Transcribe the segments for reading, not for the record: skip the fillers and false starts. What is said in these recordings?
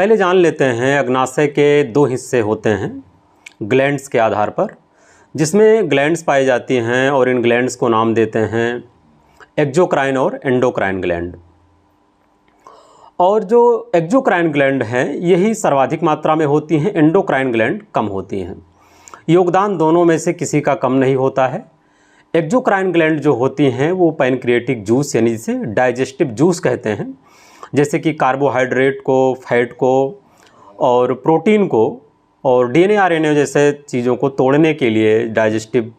पहले जान लेते हैं अग्नाशय के दो हिस्से होते हैं ग्लैंड्स के आधार पर, जिसमें ग्लैंड्स पाई जाती हैं और इन ग्लैंड्स को नाम देते हैं एक्सोक्राइन और एंडोक्राइन ग्लैंड। और जो एक्सोक्राइन ग्लैंड हैं यही सर्वाधिक मात्रा में होती हैं, एंडोक्राइन ग्लैंड कम होती हैं। योगदान दोनों में से किसी का कम नहीं होता है। एक्सोक्राइन ग्लैंड जो होती हैं वो पैनक्रिएटिक जूस यानी जिसे डाइजेस्टिव जूस कहते हैं, जैसे कि कार्बोहाइड्रेट को, फैट को और प्रोटीन को और डीएनए आरएनए जैसे चीज़ों को तोड़ने के लिए डाइजेस्टिव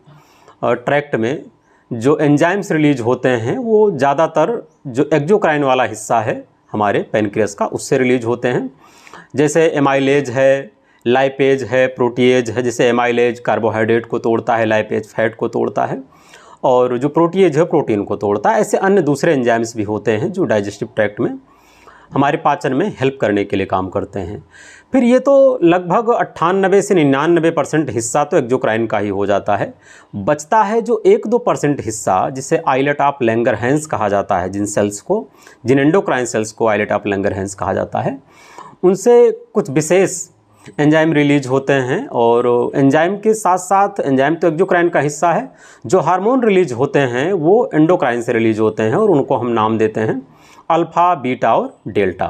ट्रैक्ट में जो एंजाइम्स रिलीज होते हैं वो ज़्यादातर जो एक्सोक्राइन वाला हिस्सा है हमारे पैनक्रियास का उससे रिलीज होते हैं। जैसे एमाइलेज है, लाइपेज है, प्रोटीएज है। जैसे एमाइलेज कार्बोहाइड्रेट को तोड़ता है, लाइपेज फैट को तोड़ता है और जो प्रोटीएज है प्रोटीन को तोड़ता है। ऐसे अन्य दूसरे एंजाइम्स भी होते हैं जो डाइजेस्टिव ट्रैक्ट में हमारे पाचन में हेल्प करने के लिए काम करते हैं। फिर ये तो लगभग 98 से 99% हिस्सा तो एक्सोक्राइन का ही हो जाता है। बचता है जो 1-2% हिस्सा जिसे आइलेट ऑफ लैंगरहैंस कहा जाता है, जिन एंडोक्राइन सेल्स को आइलेट ऑफ लैंगरहैंस कहा जाता है, उनसे कुछ विशेष एंजाइम रिलीज होते हैं। और एंजाइम के साथ साथ एंजाइम तो एक्सोक्राइन का हिस्सा है, जो हार्मोन रिलीज होते हैं वो एंडोक्राइन से रिलीज होते हैं और उनको हम नाम देते हैं अल्फ़ा, बीटा और डेल्टा।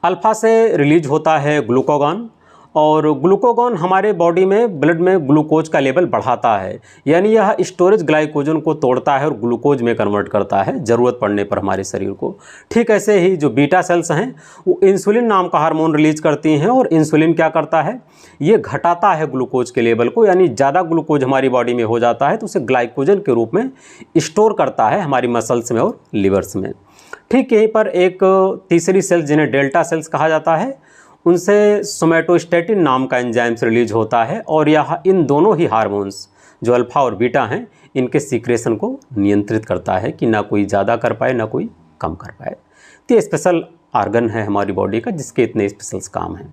अल्फ़ा से रिलीज होता है ग्लूकागॉन और ग्लूकागॉन हमारे बॉडी में ब्लड में ग्लूकोज का लेवल बढ़ाता है, यानी यह स्टोरेज ग्लाइकोजन को तोड़ता है और ग्लूकोज में कन्वर्ट करता है ज़रूरत पड़ने पर हमारे शरीर को। ठीक ऐसे ही जो बीटा सेल्स हैं वो इंसुलिन नाम का हार्मोन रिलीज करती हैं और इंसुलिन क्या करता है, ये घटाता है ग्लूकोज के लेवल को, यानी ज़्यादा ग्लूकोज हमारी बॉडी में हो जाता है तो उसे ग्लाइकोजन के रूप में स्टोर करता है हमारी मसल्स में और लिवर्स में। ठीक यहीं पर एक तीसरी सेल्स जिन्हें डेल्टा सेल्स कहा जाता है, उनसे सोमैटोस्टैटिन नाम का एंजाइम्स रिलीज होता है और यह इन दोनों ही हार्मोन्स जो अल्फ़ा और बीटा हैं इनके सीक्रेशन को नियंत्रित करता है कि ना कोई ज़्यादा कर पाए ना कोई कम कर पाए। तो ये स्पेशल आर्गन है हमारी बॉडी का जिसके इतने स्पेशल्स काम हैं।